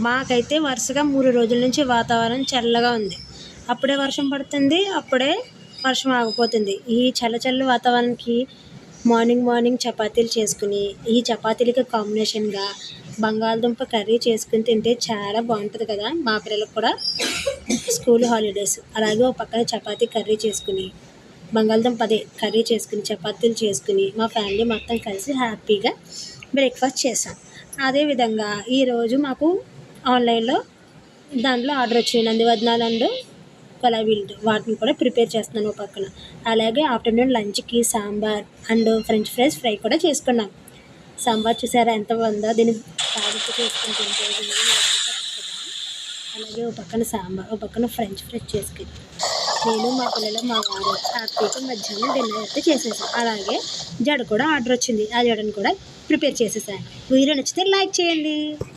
మాకైతే వరుసగా 3 రోజుల నుంచి వాతావరణం చల్లగా ఉంది. అప్పుడే వర్షం పడుతుంది, అప్పుడే వర్షం ఆగిపోతుంది. ఈ చల్ల వాతావరణానికి మార్నింగ్ చపాతీలు చేసుకుని, ఈ చపాతీలకి కాంబినేషన్గా బంగాళదుంప కర్రీ చేసుకుని తింటే చాలా బాగుంటుంది కదా. మా పిల్లలకు కూడా స్కూల్ హాలిడేస్, అలాగే ఒక పక్కన చపాతీ కర్రీ చేసుకుని, బంగాళదుంప కర్రీ చేసుకుని, చపాతీలు చేసుకుని మా ఫ్యామిలీ మొత్తం కలిసి హ్యాపీగా బ్రేక్ఫాస్ట్ చేసాం. అదేవిధంగా ఈరోజు మాకు ఆన్లైన్లో దాంట్లో ఆర్డర్ వచ్చింది, నందివర్ధనాలు అండ్ కొలాబీలు. వాటిని కూడా ప్రిపేర్ చేస్తున్నాను ఒక పక్కన. అలాగే ఆఫ్టర్నూన్ లంచ్కి sambar and French fries fry కూడా చేసుకున్నాం. సాంబార్ చూసారా ఎంత బాగుందో, దీన్ని తాలింపు చేసుకుని తింటే అలాగే ఒక పక్కన సాంబార్, ఒక పక్కన ఫ్రెంచ్ ఫ్రైస్ చేసుకుని నేను మా పిల్లలు మా వారు హ్యాపీగా మధ్యాహ్నం డిన్నర్ అయితే చేసేసాం. అలాగే జడ కూడా ఆర్డర్ వచ్చింది, ఆ జడను కూడా ప్రిపేర్ చేసేసాను. వీడియో నచ్చితే లైక్ చేయండి.